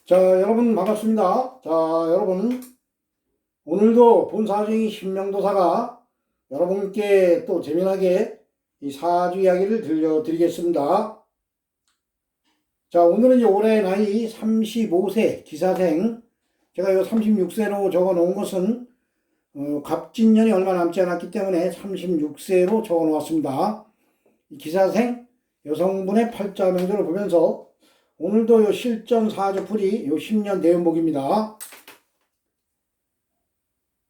자, 여러분 반갑습니다. 자, 여러분 오늘도 본사주의 신명도사가 여러분께 또 재미나게 이 사주 이야기를 들려드리겠습니다. 자, 오늘은 이제 올해 나이 35세 기사생, 제가 이 36세로 적어 놓은 것은 갑진년이 얼마 남지 않았기 때문에 36세로 적어 놓았습니다. 기사생 여성분의 팔자 명절을 보면서 오늘도 요 실전 사주풀이 요 10년 대운복입니다.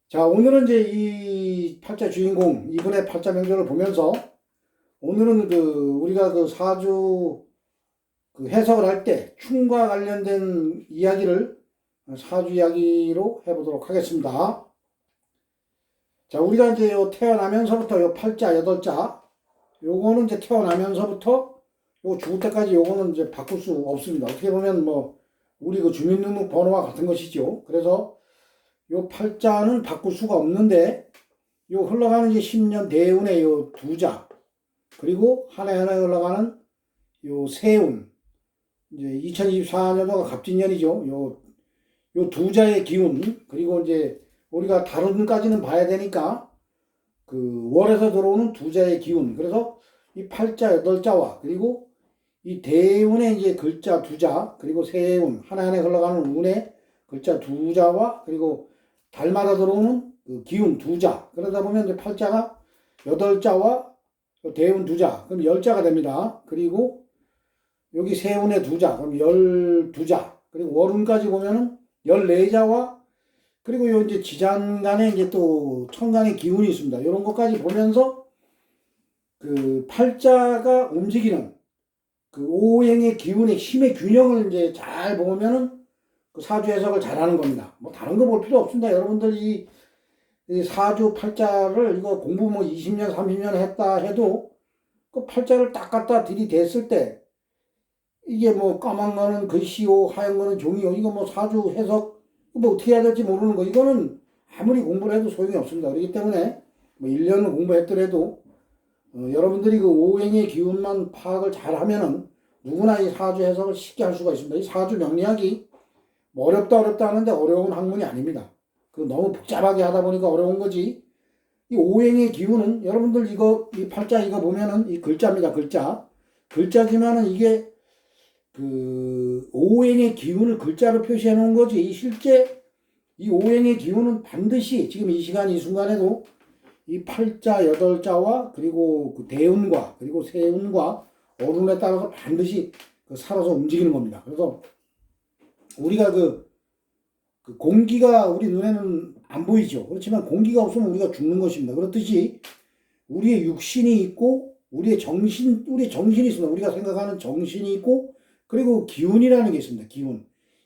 자, 오늘은 이제 이 팔자 주인공 이분의 팔자 명절을 보면서 오늘은 우리가 사주 해석을 할 때 춤과 관련된 이야기를 사주 이야기로 해보도록 하겠습니다. 자, 우리가 이제 태어나면서부터 요 팔자 8자 요거는 이제 태어나면서부터 요 죽을 때까지 요거는 이제 바꿀 수 없습니다. 어떻게 보면 우리 주민등록번호와 같은 것이죠. 그래서 요 팔자는 바꿀 수가 없는데 요 흘러가는 이제 10년 대운의 요 두자 그리고 하나에 흘러가는 요 세운 이제 2024년도가 갑진년이죠. 요 두자의 기운 그리고 이제 우리가 다른까지는 봐야 되니까 월에서 들어오는 두자의 기운 그래서 이 팔자 8자와 그리고 이 대운의 이제 글자 두자 그리고 세운 하나하나 흘러가는 운의 글자 두자와 그리고 달마다 들어오는 기운 두자 그러다 보면 이제 팔자가 8자와 대운 두자 그럼 10자가 됩니다. 그리고 여기 세운의 두자 그럼 12자 그리고 월운까지 보면은 14자와 그리고 요 이제 지장간에 이제 또 천간의 기운이 있습니다. 이런 것까지 보면서 팔자가 움직이는 오행의 기운의 힘의 균형을 이제 잘 보면은 사주 해석을 잘하는 겁니다. 다른 거 볼 필요 없습니다. 여러분들 이 사주 팔자를 이거 공부 20년, 30년 했다 해도 그 팔자를 딱 갖다 들이댔을 때 이게 까만 거는 글씨요, 하얀 거는 종이요. 이거 사주 해석 어떻게 해야 될지 모르는 거. 이거는 아무리 공부를 해도 소용이 없습니다. 그렇기 때문에 1년을 공부했더라도 여러분들이 오행의 기운만 파악을 잘 하면은 누구나 이 사주 해석을 쉽게 할 수가 있습니다. 이 사주 명리학이 어렵다 하는데 어려운 학문이 아닙니다. 너무 복잡하게 하다 보니까 어려운 거지. 이 오행의 기운은 여러분들 이 팔자 이거 보면은 이 글자입니다. 글자지만은 이게 오행의 기운을 글자로 표시해 놓은 거지. 실제 이 오행의 기운은 반드시 지금 이 시간 이 순간에도 이 팔자 8자와 그리고 대운과 그리고 세운과 어른에 따라서 반드시 살아서 움직이는 겁니다. 그래서 우리가 공기가 우리 눈에는 안 보이죠. 그렇지만 공기가 없으면 우리가 죽는 것입니다. 그렇듯이 우리의 육신이 있고 우리의 정신이 있습니다. 우리가 생각하는 정신이 있고 그리고 기운이라는 게 있습니다.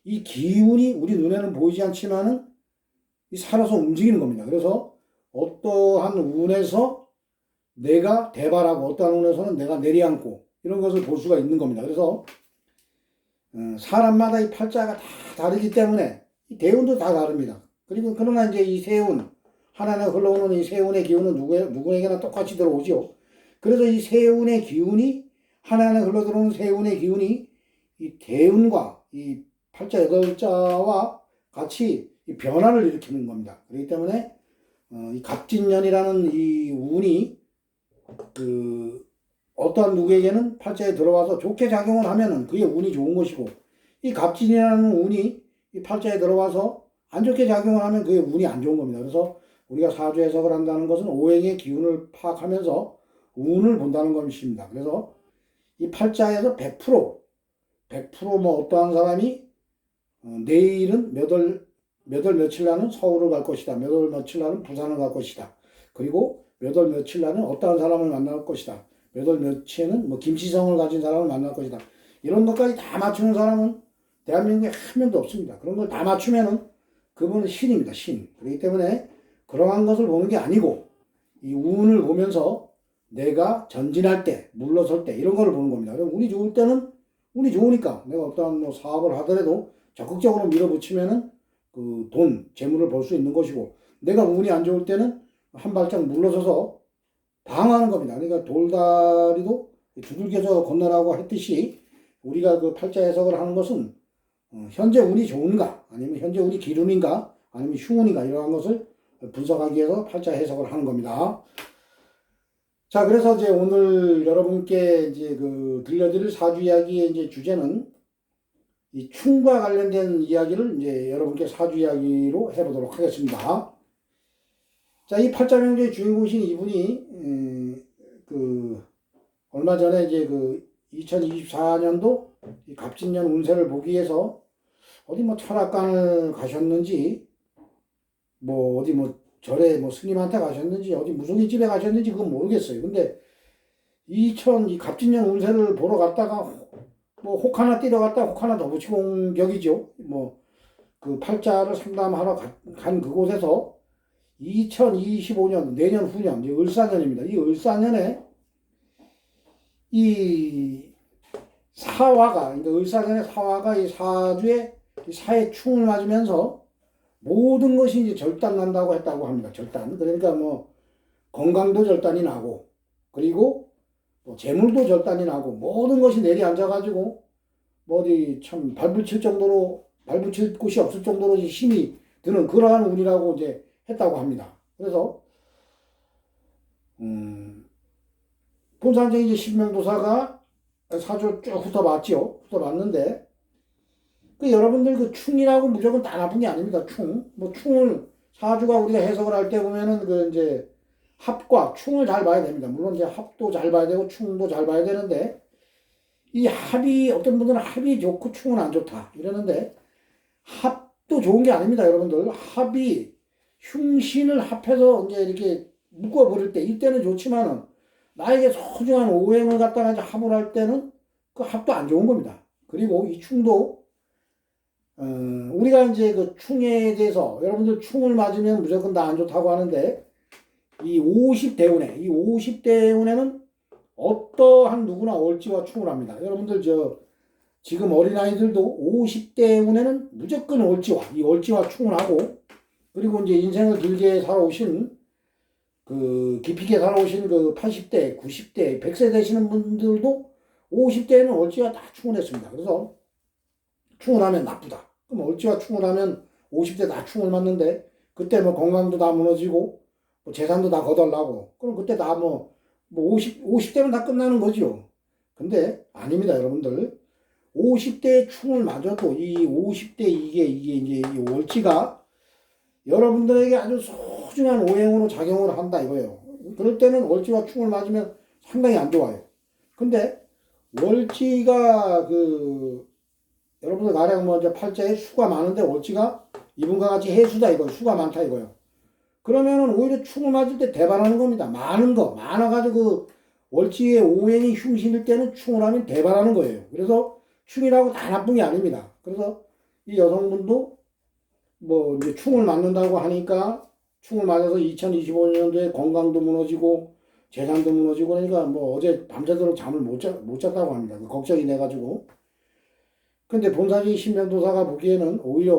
이 기운이 우리 눈에는 보이지 않지만은 살아서 움직이는 겁니다. 그래서 어떠한 운에서 내가 대발하고 어떠한 운에서는 내가 내려앉고 이런 것을 볼 수가 있는 겁니다. 그래서 사람마다 이 팔자가 다 다르기 때문에 이 대운도 다 다릅니다. 그리고 그러나 이제 이 세운 하나하나 흘러오는 이 세운의 기운은 누구에게나 똑같이 들어오죠. 그래서 이 세운의 기운이 하나하나 흘러들어오는 세운의 기운이 이 대운과 이 팔자 8자와 같이 이 변화를 일으키는 겁니다. 그렇기 때문에 이 갑진년이라는 이 운이 어떠한 누구에게는 팔자에 들어와서 좋게 작용을 하면은 그게 운이 좋은 것이고 이 갑진이라는 운이 이 팔자에 들어와서 안 좋게 작용을 하면 그게 운이 안 좋은 겁니다. 그래서 우리가 사주 해석을 한다는 것은 오행의 기운을 파악하면서 운을 본다는 것입니다. 그래서 이 팔자에서 100% 어떠한 사람이 내일은 몇 월 며칠 날은 서울을 갈 것이다. 몇 월 며칠 날은 부산을 갈 것이다. 그리고 몇 월 며칠 날은 어떠한 사람을 만날 것이다. 몇 월 며칠에는 김치성을 가진 사람을 만날 것이다. 이런 것까지 다 맞추는 사람은 대한민국에 한 명도 없습니다. 그런 걸 다 맞추면은 그분은 신입니다. 신. 그렇기 때문에 그러한 것을 보는 게 아니고 이 운을 보면서 내가 전진할 때, 물러설 때 이런 거를 보는 겁니다. 그럼 운이 좋을 때는 운이 좋으니까 내가 어떠한 사업을 하더라도 적극적으로 밀어붙이면은 돈, 재물을 벌 수 있는 것이고 내가 운이 안 좋을 때는 한 발짝 물러서서 방어하는 겁니다. 그러니까 돌다리도 두들겨서 건너라고 했듯이 우리가 팔자 해석을 하는 것은 현재 운이 좋은가, 아니면 현재 운이 기름인가, 아니면 흉운인가, 이러한 것을 분석하기 위해서 팔자 해석을 하는 겁니다. 자, 그래서 이제 오늘 여러분께 이제 들려드릴 사주 이야기의 이제 주제는 이 충과 관련된 이야기를 이제 여러분께 사주 이야기로 해보도록 하겠습니다. 자, 이 팔자 명제의 주인공이신 이분이, 얼마 전에 이제 2024년도 갑진년 운세를 보기 위해서 어디 뭐 철학관을 가셨는지, 뭐 어디 뭐 절에 뭐 스님한테 가셨는지, 어디 무속인 집에 가셨는지 그건 모르겠어요. 근데 이 갑진년 운세를 보러 갔다가 뭐 혹 하나 뛰러 갔다 혹 하나 더 붙이고 온 격이죠. 뭐 그 팔자를 상담하러 간 그곳에서 2025년 내년 후년 이 을사년입니다. 이 을사년에 이 사화가, 그러니까 을사년의 사화가 이 사주에 이 사의 충을 맞으면서 모든 것이 이제 절단 난다고 했다고 합니다. 절단. 그러니까 뭐 건강도 절단이 나고, 그리고 뭐 재물도 절단이 나고, 모든 것이 내려앉아가지고 뭐 어디 참 발붙일 곳이 없을 정도로 힘이 드는 그러한 운이라고 이제 했다고 합니다. 그래서 본산적인 이제 신명도사가 사주를 쭉 훑어봤죠. 훑어봤는데 여러분들 충이라고 무조건 다 나쁜 게 아닙니다. 뭐 충을 사주가 우리가 해석을 할 때 보면은 이제 합과 충을 잘 봐야 됩니다. 물론 이제 합도 잘 봐야 되고 충도 잘 봐야 되는데, 이 합이, 어떤 분들은 합이 좋고 충은 안 좋다 이러는데, 합도 좋은 게 아닙니다. 여러분들 합이 흉신을 합해서 이제 이렇게 묶어버릴 때 이때는 좋지만은, 나에게 소중한 오행을 갖다가 이제 합을 할 때는 그 합도 안 좋은 겁니다. 그리고 이 충도 우리가 이제 충에 대해서, 여러분들 충을 맞으면 무조건 다 안 좋다고 하는데, 이 50대운에는 어떠한 누구나 월지와 충을 합니다. 여러분들 지금 어린아이들도 50대운에는 무조건 이 월지와 충을 하고, 그리고 이제 인생을 길게 살아오신, 깊이 있게 살아오신 80대, 90대, 100세 되시는 분들도 50대에는 월지와 다 충을 했습니다. 그래서 충을 하면 나쁘다. 그럼 월지와 충을 하면 50대 다 충을 맞는데, 그때 뭐 건강도 다 무너지고, 뭐 재산도 다 거덜나고, 그럼 그때 다 50대면 다 끝나는 거죠. 근데 아닙니다, 여러분들. 50대에 충을 맞아도 이 50대 이게 이제 이 월지가 여러분들에게 아주 소중한 오행으로 작용을 한다 이거예요. 그럴 때는 월지와 충을 맞으면 상당히 안 좋아요. 근데 월지가 여러분들 가령 뭐 이제 팔자에 수가 많은데 월지가 이분과 같이 해수다 이거, 수가 많다 이거요. 그러면은 오히려 충을 맞을 때 대발하는 겁니다. 많아가지고 월지의 오행이 흉신일 때는 충을 하면 대발하는 거예요. 그래서 충이라고 다 나쁜 게 아닙니다. 그래서 이 여성분도 뭐 이제 충을 맞는다고 하니까 충을 맞아서 2025년도에 건강도 무너지고 재산도 무너지고, 그러니까 뭐 어제 밤새도록 잠을 못 잤다고 합니다. 걱정이 돼가지고. 근데 본사적인 신명도사가 보기에는 오히려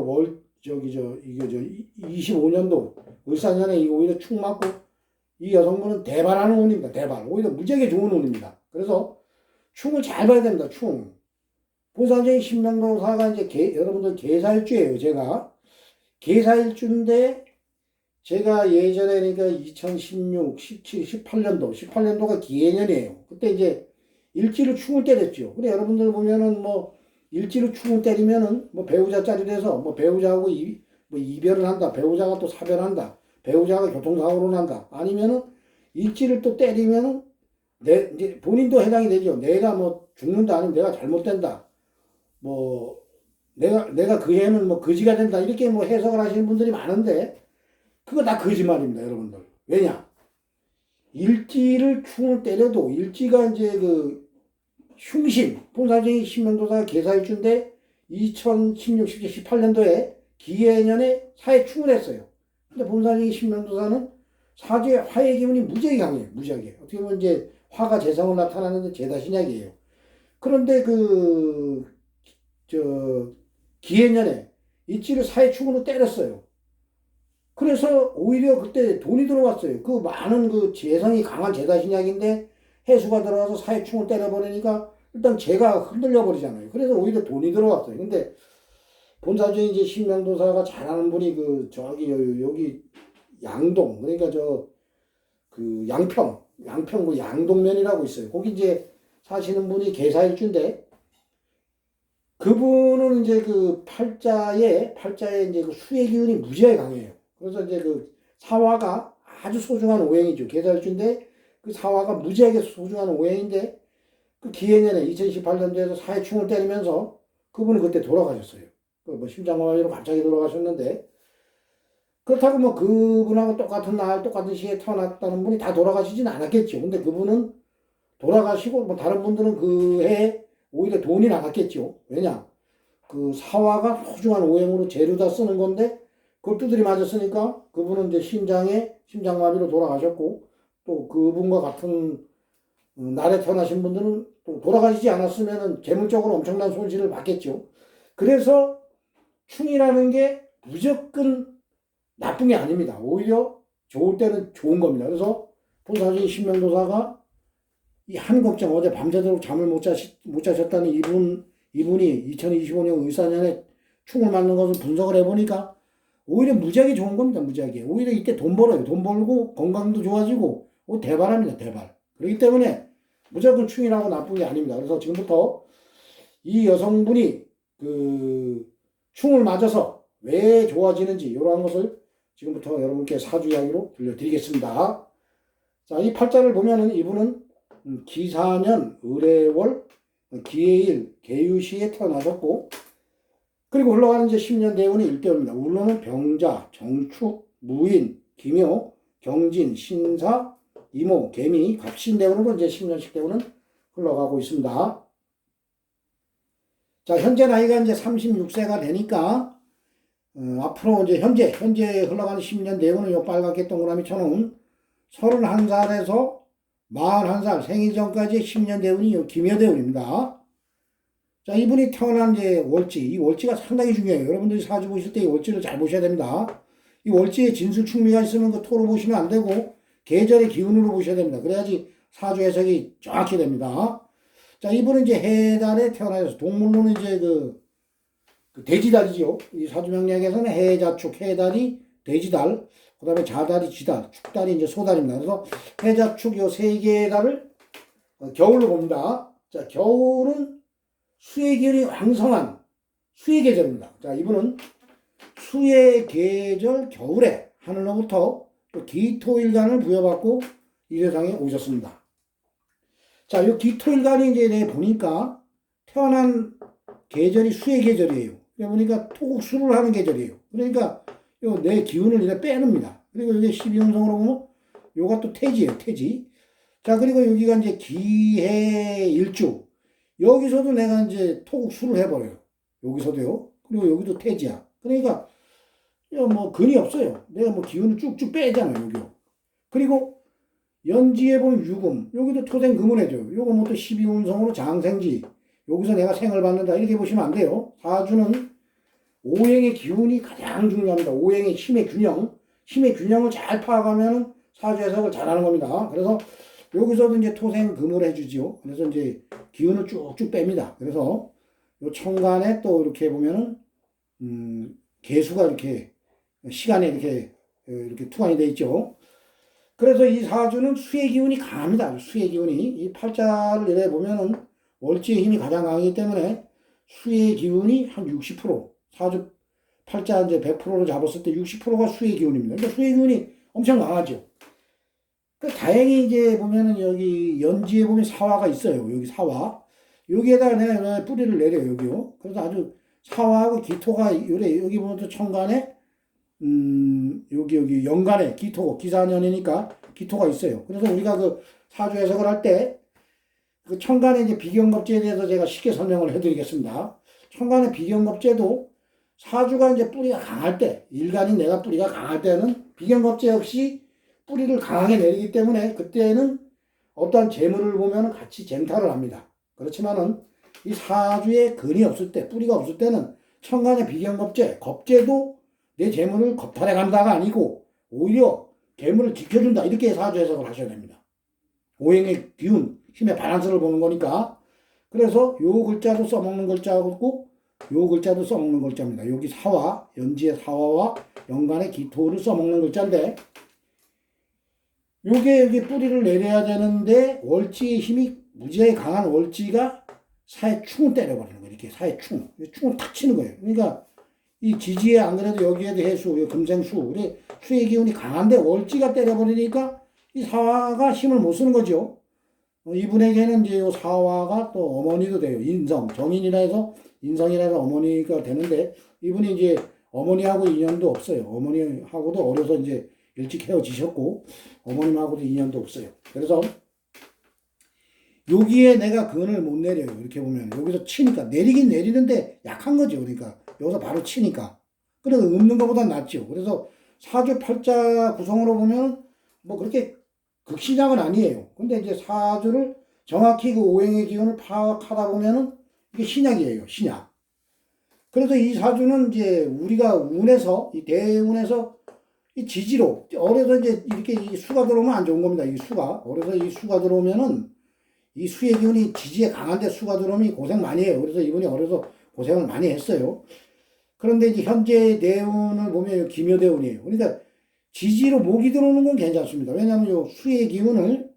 25년도 을사년에 이거 오히려 충 맞고, 이 여성분은 대발하는 운입니다. 대발. 오히려 무지하게 좋은 운입니다. 그래서 충을 잘 봐야 됩니다. 충. 본사적인 신명도사가 이제 여러분들 계사일주예요. 제가 계사일주인데, 제가 예전에 그러니까 2016, 17, 18년도가 기해년이에요. 그때 이제 일지로 충을 때렸죠. 근데 여러분들 보면은 뭐 일지로 충을 때리면은 뭐 배우자 자리에서 뭐 배우자하고 이별을 한다. 배우자가 또 사별한다. 배우자가 교통사고로 난다. 아니면은 일지를 또 때리면은 이제 본인도 해당이 되죠. 내가 뭐 죽는다, 아니면 내가 잘못된다. 뭐 내가 그 해는 뭐 거지가 된다. 이렇게 뭐 해석을 하시는 분들이 많은데, 그거 다 거짓말입니다, 여러분들. 왜냐? 일지를 충을 때려도 일지가 이제 흉신, 본사적인 신명도사가 계사일주인데 2016, 17, 18년도에 기해년에 사에 충을 했어요. 근데 본사적인 신명도사는 사주에 화의 기운이 무지하게 강해요. 무지하게. 어떻게 보면 이제 화가 재성을 나타나는데 재다신약이에요. 그런데 기해년에 일지를 사의 충으로 때렸어요. 그래서 오히려 그때 돈이 들어왔어요. 많은 재성이 강한 재다신약인데 해수가 들어가서 사의 충을 때려버리니까 일단 재가 흔들려 버리잖아요. 그래서 오히려 돈이 들어왔어요. 근데 본사주의 이제 신명도사가 잘하는 분이 저기 여기 양동, 그러니까 그 양평 그 양동면이라고 있어요. 거기 이제 사시는 분이 계사일주인데, 그분은 이제 팔자에 이제 수의 기운이 무지하게 강해요. 그래서 이제 사화가 아주 소중한 오행이죠. 계사일주인데 그 사화가 무지하게 소중한 오행인데, 그 기해년에 2018년도에서 사해충을 때리면서 그분은 그때 돌아가셨어요. 뭐 심장마비로 갑자기 돌아가셨는데, 그렇다고 뭐 그분하고 똑같은 날 똑같은 시에 태어났다는 분이 다 돌아가시진 않았겠죠. 근데 그분은 돌아가시고 뭐 다른 분들은 그 해에 오히려 돈이 나갔겠죠. 왜냐? 그 사화가 소중한 오행으로 재료다 쓰는 건데 그걸 두드리 맞았으니까 그분은 이제 심장마비로 돌아가셨고, 또 그분과 같은 날에 태어나신 분들은 또 돌아가시지 않았으면 재물적으로 엄청난 손실을 받겠죠. 그래서 충이라는 게 무조건 나쁜 게 아닙니다. 오히려 좋을 때는 좋은 겁니다. 그래서 본사주의 신명도사가 이 한 걱정, 어제 밤새도록 잠을 못 자셨다는 이분이 2025년 을사년에 충을 맞는 것을 분석을 해보니까 오히려 무지하게 좋은 겁니다. 무지하게. 오히려 이때 돈 벌어요. 돈 벌고 건강도 좋아지고 대발합니다. 대발. 그렇기 때문에 무조건 충이라고 나쁜 게 아닙니다. 그래서 지금부터 이 여성분이 충을 맞아서 왜 좋아지는지 이러한 것을 지금부터 여러분께 사주 이야기로 들려드리겠습니다. 자, 이 팔자를 보면은 이분은 기사년, 을해월, 기해일, 계유시에 태어나셨고, 그리고 흘러가는 이제 10년 대운이 일대입니다. 울로는 병자, 정축, 무인, 기묘, 경진, 신사, 이모, 개미, 갑신 대운으로 이제 10년씩 대운은 흘러가고 있습니다. 자, 현재 나이가 이제 36세가 되니까, 앞으로 이제 현재 흘러가는 10년 대운은 요 빨갛게 동그라미 쳐놓은 31살에서 41살 생일 전까지 10년 대운이 요 기묘대운입니다. 자, 이분이 태어난 이제 월지, 이 월지가 상당히 중요해요. 여러분들이 사주 보실 때 이 월지를 잘 보셔야 됩니다. 이 월지에 진술충미가 있으면 그 토로 보시면 안 되고 계절의 기운으로 보셔야 됩니다. 그래야지 사주 해석이 정확히 됩니다. 자, 이분은 이제 해달에 태어나서 동물로는 이제 돼지달이죠. 이 사주명리학에서는 해자축, 해달이 돼지달, 그 다음에 자달이 쥐달, 축달이 이제 소달입니다. 그래서 해자축 요 세 개의 달을 겨울로 봅니다. 자, 겨울은 수의 기운이 왕성한 수의 계절입니다. 자, 이분은 수의 계절 겨울에 하늘로부터 기토일간을 부여받고 이 세상에 오셨습니다. 자, 이 기토일간이 이제 보니까 태어난 계절이 수의 계절이에요. 보니까 토국수를 하는 계절이에요. 그러니까 요 내 기운을 이제 빼놉니다. 그리고 이게 12운성으로 보면 요가 또 태지예요. 태지. 자, 그리고 여기가 이제 기해일주. 여기서도 내가 이제 토국수를 해버려요. 여기서도요. 그리고 여기도 태지야. 그러니까 뭐 근이 없어요. 내가 뭐 기운을 쭉쭉 빼잖아요. 여기요. 그리고 연지에 보면 유금. 여기도 토생금을 해줘요. 요거 뭐 또 12운성으로 장생지. 여기서 내가 생을 받는다. 이렇게 보시면 안 돼요. 사주는 오행의 기운이 가장 중요합니다. 오행의 힘의 균형을 잘 파악하면 사주 해석을 잘하는 겁니다. 그래서 여기서도 이제 토생금을 해주지요. 그래서 이제 기운을 쭉쭉 뺍니다. 그래서 요 천간에 또 이렇게 보면은 개수가 이렇게 시간에 이렇게 투관이 돼 있죠. 그래서 이 사주는 수의 기운이 강합니다. 수의 기운이 이 팔자를 이래 보면은 월지의 힘이 가장 강하기 때문에 수의 기운이 한 60%, 사주 팔자 이제 100%를 잡았을 때 60%가 수의 기운입니다. 그러니까 수의 기운이 엄청 강하죠. 그 다행히 이제 보면은 여기 연지에 보면 사화가 있어요. 여기 사화. 여기에다가 내가 뿌리를 내려요. 여기요. 그래서 아주 사화하고 기토가 여기 보면 또 천간에 여기 연간에 기사년이니까 기토가 있어요. 그래서 우리가 사주 해석을 할 때 천간의 이제 비견겁제에 대해서 제가 쉽게 설명을 해드리겠습니다. 천간의 비견겁제도 사주가 이제 뿌리가 강할 때, 일간인 내가 뿌리가 강할 때는 비견겁제 역시 뿌리를 강하게 내리기 때문에 그때는 어떠한 재물을 보면 같이 쟁탈을 합니다. 그렇지만은 이 사주에 근이 없을 때, 뿌리가 없을 때는 천간의 비견겁제, 겁제도 내 재물을 겁탈해 간다가 아니고 오히려 재물을 지켜준다. 이렇게 사주 해석을 하셔야 됩니다. 오행의 기운, 힘의 바란스를 보는 거니까. 그래서 요 글자도 써먹는 글자가 있고 요 글자도 써먹는 글자입니다. 여기 사화, 연지의 사화와 연간의 기토를 써먹는 글자인데, 요게 여기 뿌리를 내려야 되는데, 월지의 힘이 무지하게 강한 월지가 사의 충을 때려버리는 거예요. 이렇게 사의 충을 탁 치는 거예요. 그러니까 이 지지에 안 그래도 여기에도 해수, 금생수, 수의 기운이 강한데 월지가 때려버리니까 이 사화가 힘을 못 쓰는 거죠. 이분에게는 이제 요 사화가 또 어머니도 돼요. 인성, 정인이라 해서 인성이라 해서 어머니가 되는데, 이분이 이제 어머니하고 인연도 없어요. 어머니하고도 어려서 이제 일찍 헤어지셨고, 어머님하고도 인연도 없어요. 그래서 여기에 내가 근을 못 내려요. 이렇게 보면 여기서 치니까 내리긴 내리는데 약한 거죠. 그러니까 여기서 바로 치니까. 그래서 없는 것보다 낫죠. 그래서 사주 팔자 구성으로 보면 뭐 그렇게 극신약은 아니에요. 근데 이제 사주를 정확히 그 오행의 기운을 파악하다 보면은 이게 신약이에요. 신약. 그래서 이 사주는 이제 우리가 운에서, 이 대운에서 이 지지로, 어려서 이제 이렇게 이 수가 들어오면 안 좋은 겁니다. 이 수가. 어려서 이 수가 들어오면은 이 수의 기운이 지지에 강한데 수가 들어오면 고생 많이 해요. 그래서 이분이 어려서 고생을 많이 했어요. 그런데 이제 현재 대운을 보면 기묘대운이에요. 그러니까 지지로 목이 들어오는 건 괜찮습니다. 왜냐하면 요 수의 기운을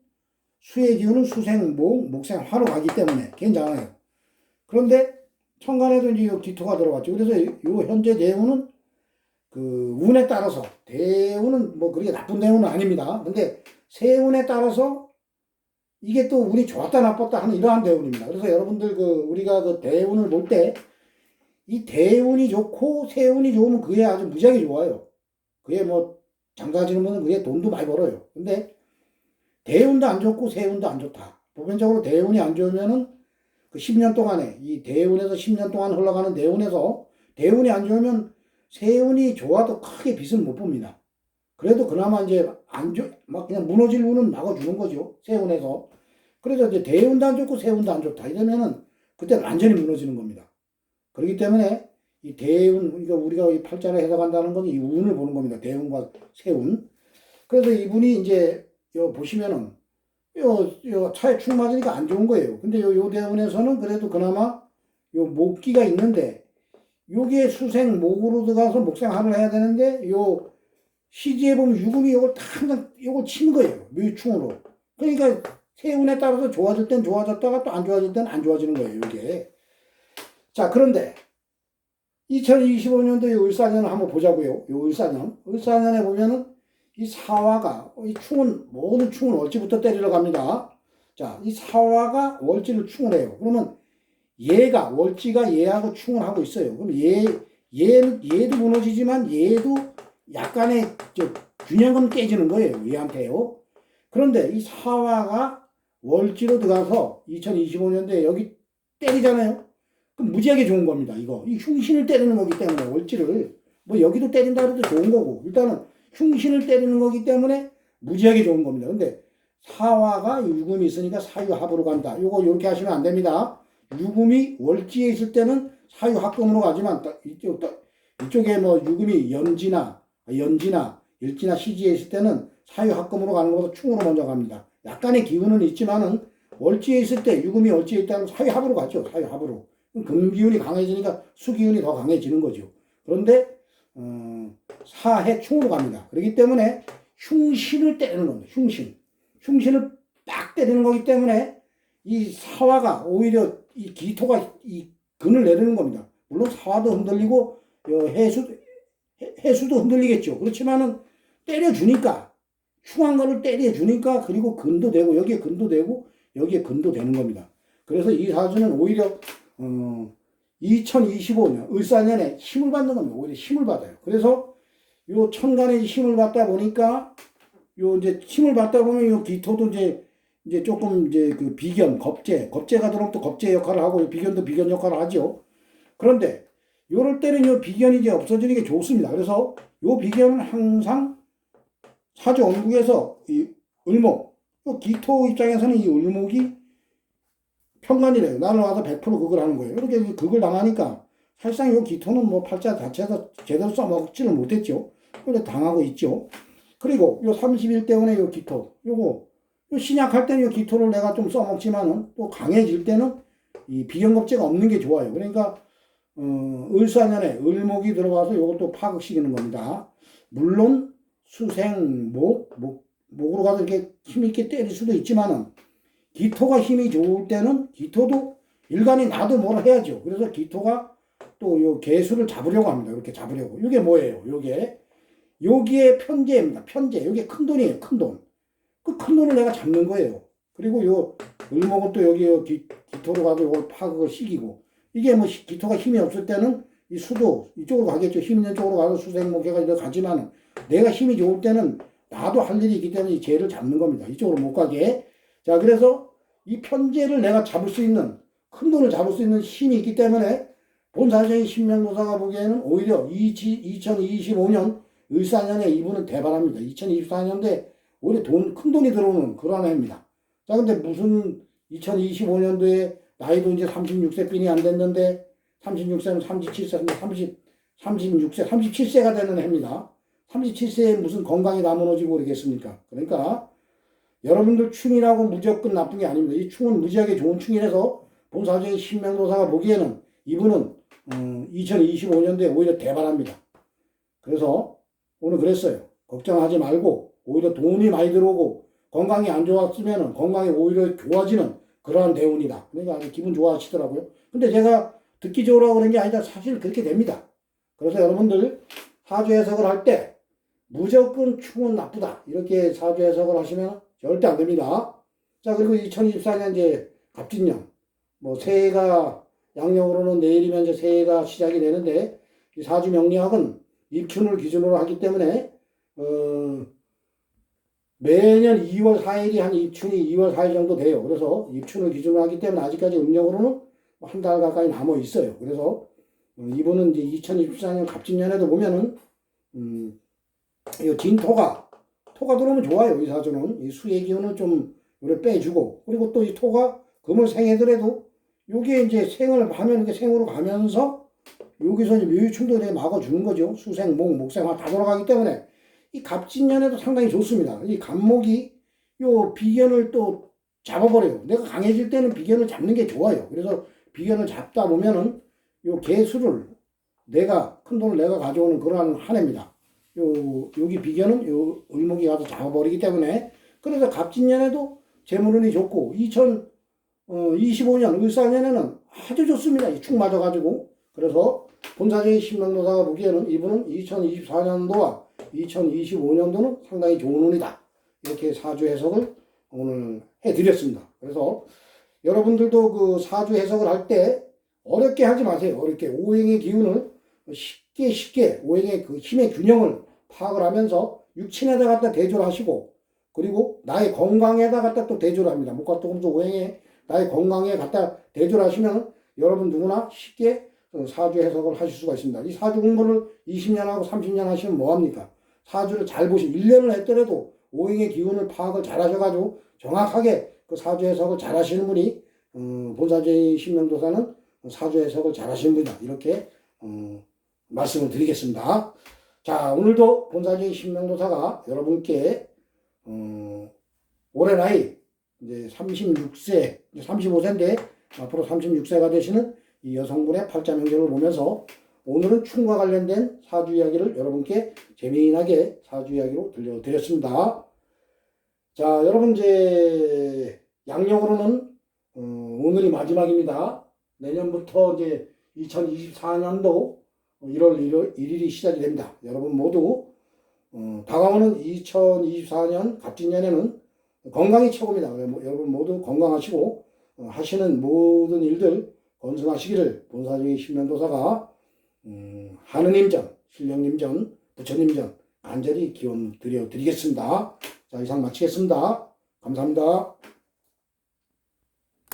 수생, 목생, 화로 가기 때문에 괜찮아요. 그런데 천간에도 이제 요 기토가 들어갔죠. 그래서 요 현재 대운은 그 운에 따라서, 대운은 뭐 그렇게 나쁜 대운은 아닙니다. 근데 세운에 따라서 이게 또 운이 좋았다 나빴다 하는 이러한 대운입니다. 그래서 여러분들 우리가 그 대운을 볼 때 이 대운이 좋고 세운이 좋으면 그게 아주 무지하게 좋아요. 그게 뭐 장사하시는 분은 그게 돈도 많이 벌어요. 근데 대운도 안 좋고 세운도 안 좋다. 보편적으로 대운이 안 좋으면은 그 10년 동안에 이 대운에서 10년 동안 흘러가는 대운에서 대운이 안 좋으면 세운이 좋아도 크게 빚은 못 봅니다. 그래도 그나마 이제 막 그냥 무너질 운은 막아주는 거죠. 세운에서. 그래서 이제 대운도 안 좋고 세운도 안 좋다. 이러면은 그때 완전히 무너지는 겁니다. 그렇기 때문에 이 대운, 그러니까 우리가 이 팔자를 해석한다는 건 이 운을 보는 겁니다. 대운과 세운. 그래서 이분이 이제 요 보시면은 요 차에 축 맞으니까 안 좋은 거예요. 근데 요 대운에서는 그래도 그나마 요 목기가 있는데, 요게 수생 목으로 들어가서 목생화를 해야 되는데, 요 시지에 보면 유금이 요걸 항상 요걸 치는 거예요. 묘충으로. 그러니까 세운에 따라서 좋아질 땐 좋아졌다가 또 안 좋아질 땐 안 좋아지는 거예요, 이게. 자, 그런데 2025년도 요 을사년을 한번 보자고요. 요 을사년. 을사년에 보면은 이 사화가, 이 충은, 모든 충은 월지부터 때리러 갑니다. 자, 이 사화가 월지를 충을 해요. 그러면 월지가 얘하고 충을 하고 있어요. 그럼 얘도 무너지지만 얘도 약간의 균형은 깨지는 거예요. 얘한테요. 그런데 이 사화가 월지로 들어가서 2025년도에 여기 때리잖아요. 그럼 무지하게 좋은 겁니다. 이거. 이 흉신을 때리는 거기 때문에 월지를. 뭐 여기도 때린다 해도 좋은 거고. 일단은 흉신을 때리는 거기 때문에 무지하게 좋은 겁니다. 근데 사화가 유금이 있으니까 사유합으로 간다. 요거 요렇게 하시면 안 됩니다. 유금이 월지에 있을 때는 사유합금으로 가지만 이쪽에 뭐 유금이 연지나 일지나 시지에 있을 때는 사유합금으로 가는 것보다 충으로 먼저 갑니다. 약간의 기운은 있지만은 월지에 있을 때 유금이 월지에 있다면 사유합으로 가죠. 사유합으로. 금기운이 강해지니까 수기운이 더 강해지는 거죠. 그런데 사해 충으로 갑니다. 그렇기 때문에 흉신을 때리는 겁니다. 흉신을 딱 때리는 거기 때문에 이 사화가 오히려 이 기토가 이 근을 내리는 겁니다. 물론 사화도 흔들리고 해수도 흔들리겠죠. 그렇지만은 때려주니까, 흉한 거를 때려주니까, 그리고 근도 되고 여기에 근도 되고 여기에 근도 되는 겁니다. 그래서 이 사주는 오히려 2025년 을사년에 힘을 받는 겁니다. 오히려 힘을 받아요. 그래서 요 천간에 힘을 받다 보니까 요 이제 힘을 받다 보면 요 기토도 이제 조금 이제 그 비견, 겁재가 들어오면 또 겁재 역할을 하고 비견도 비견 역할을 하죠. 그런데 요럴 때는 요 비견이 이제 없어지는 게 좋습니다. 그래서 요 비견은 항상 사주 원국에서 이 을목, 요 기토 입장에서는 이 을목이 편관이래요. 나는 와서 100% 그걸 하는 거예요. 이렇게 그걸 당하니까 사실상 요 기토는 뭐 팔자 자체에서 제대로 써먹지를 못했죠. 그런데 당하고 있죠. 그리고 요 31대운의 요 기토, 요 신약할 때는 요 기토를 내가 좀 써먹지만은 또 강해질 때는 이 비견겁제가 없는 게 좋아요. 그러니까 을사년에 을목이 들어와서 이것도 파극시키는 겁니다. 물론 수생, 목으로 가서 이렇게 힘있게 때릴 수도 있지만은 기토가 힘이 좋을 때는 기토도 일간이 나도 뭘 해야죠. 그래서 기토가 또 요 개수를 잡으려고 합니다. 이렇게 잡으려고. 이게 뭐예요? 여기에 편제입니다. 편제. 이게 큰 돈이에요. 큰 돈. 그 큰 돈을 내가 잡는 거예요. 그리고 요 을목은 또 여기 기토로 가서 요걸 파극을 시키고, 이게 뭐 기토가 힘이 없을 때는 이 수도 이쪽으로 가겠죠. 힘 있는 쪽으로 가서 수생목 해가지고 가지만은 내가 힘이 좋을 때는 나도 할 일이 있기 때문에 이 재를 잡는 겁니다. 이쪽으로 못 가게. 자, 그래서 이 편제를 내가 잡을 수 있는, 큰 돈을 잡을 수 있는 힘이 있기 때문에 본사적인 신명노사가 보기에는 오히려 2025년 을사년에 이분은 대발합니다. 2024년도에 오히려 큰 돈이 들어오는 그런 해입니다. 자, 근데 무슨 2025년도에 나이도 이제 36세 빈이 안 됐는데 36세는 37세, 36세, 37세가 되는 해입니다. 37세에 무슨 건강이 다 무너지고 그러겠습니까? 그러니까 여러분들 충이라고 무조건 나쁜 게 아닙니다. 이 충은 무지하게 좋은 충이라서 본사적인 신명도사가 보기에는 이분은 2025년도에 오히려 대발합니다. 그래서 오늘 그랬어요. 걱정하지 말고 오히려 돈이 많이 들어오고 건강이 안 좋았으면 건강이 오히려 좋아지는 그러한 대운이다. 그러니까 아주 기분 좋아하시더라고요. 근데 제가 듣기 좋으라고 그런 게 아니라 사실 그렇게 됩니다. 그래서 여러분들 사주 해석을 할 때 무조건 충은 나쁘다. 이렇게 사주 해석을 하시면 절대 안 됩니다. 자, 그리고 2024년 이제 갑진년. 뭐 새해가 양력으로는 내일이면 이제 새해가 시작이 되는데 이 사주 명리학은 입춘을 기준으로 하기 때문에 매년 2월 4일이 한 입춘이 2월 4일 정도 돼요. 그래서 입춘을 기준으로 하기 때문에 아직까지 음력으로는 한 달 가까이 남아 있어요. 그래서 이분은 이제 2024년 갑진년에도 보면은 이 진토가 들어오면 좋아요. 이 사주는 이 수의 기운을 좀 요래 빼주고, 그리고 또 이 토가 금을 생애더라도 요게 이제 생을 하면 이게 생으로 가면서 여기서 이제 묘유충도 이렇게 막아주는 거죠. 수생, 목생 다 돌아가기 때문에 이 갑진년에도 상당히 좋습니다. 이 갑목이 요 비견을 또 잡아버려요. 내가 강해질 때는 비견을 잡는 게 좋아요. 그래서 비견을 잡다 보면은 요 개수를 큰 돈을 내가 가져오는 그러한 한 해입니다. 여기 비견은 요 을목이 가서 잡아버리기 때문에, 그래서 갑진년에도 재물운이 좋고 2025년 을사년에는 아주 좋습니다. 이 축 맞아가지고. 그래서 본사적인 신명노사가 보기에는 이분은 2024년도와 2025년도는 상당히 좋은 운이다. 이렇게 사주 해석을 오늘 해드렸습니다. 그래서 여러분들도 그 사주 해석을 할 때 어렵게 하지 마세요. 어렵게. 오행의 기운을 쉽게 오행의 그 힘의 균형을 파악을 하면서 육친에다 갖다 대조를 하시고, 그리고 나의 건강에다 갖다 또 대조를 합니다. 목화토금수 오행에 나의 건강에 갖다 대조를 하시면 여러분 누구나 쉽게 사주 해석을 하실 수가 있습니다. 이 사주 공부를 20년 하고 30년 하시면 뭐합니까? 사주를 잘 1년을 했더라도 오행의 기운을 파악을 잘 하셔가지고 정확하게 그 사주 해석을 잘 하시는 분이 본사적인 신명도사는 사주 해석을 잘 하시는 분이다. 이렇게 말씀을 드리겠습니다. 자, 오늘도 본사적인 신명도사가 여러분께 올해 나이 이제 36세, 35세인데 앞으로 36세가 되시는 이 여성분의 팔자 명절을 보면서 오늘은 충과 관련된 사주 이야기를 여러분께 재미나게 사주 이야기로 들려드렸습니다. 자, 여러분 이제 양력으로는 오늘이 마지막입니다. 내년부터 이제 2024년도 1월 1일이 시작이 됩니다. 여러분 모두 다가오는 2024년 갑진년에는 건강이 최고입니다. 여러분 모두 건강하시고 하시는 모든 일들 건승하시기를 본사적인 신명도사가 하느님전, 신령님전, 부처님전 간절히 기원 드리겠습니다. 자, 이상 마치겠습니다. 감사합니다.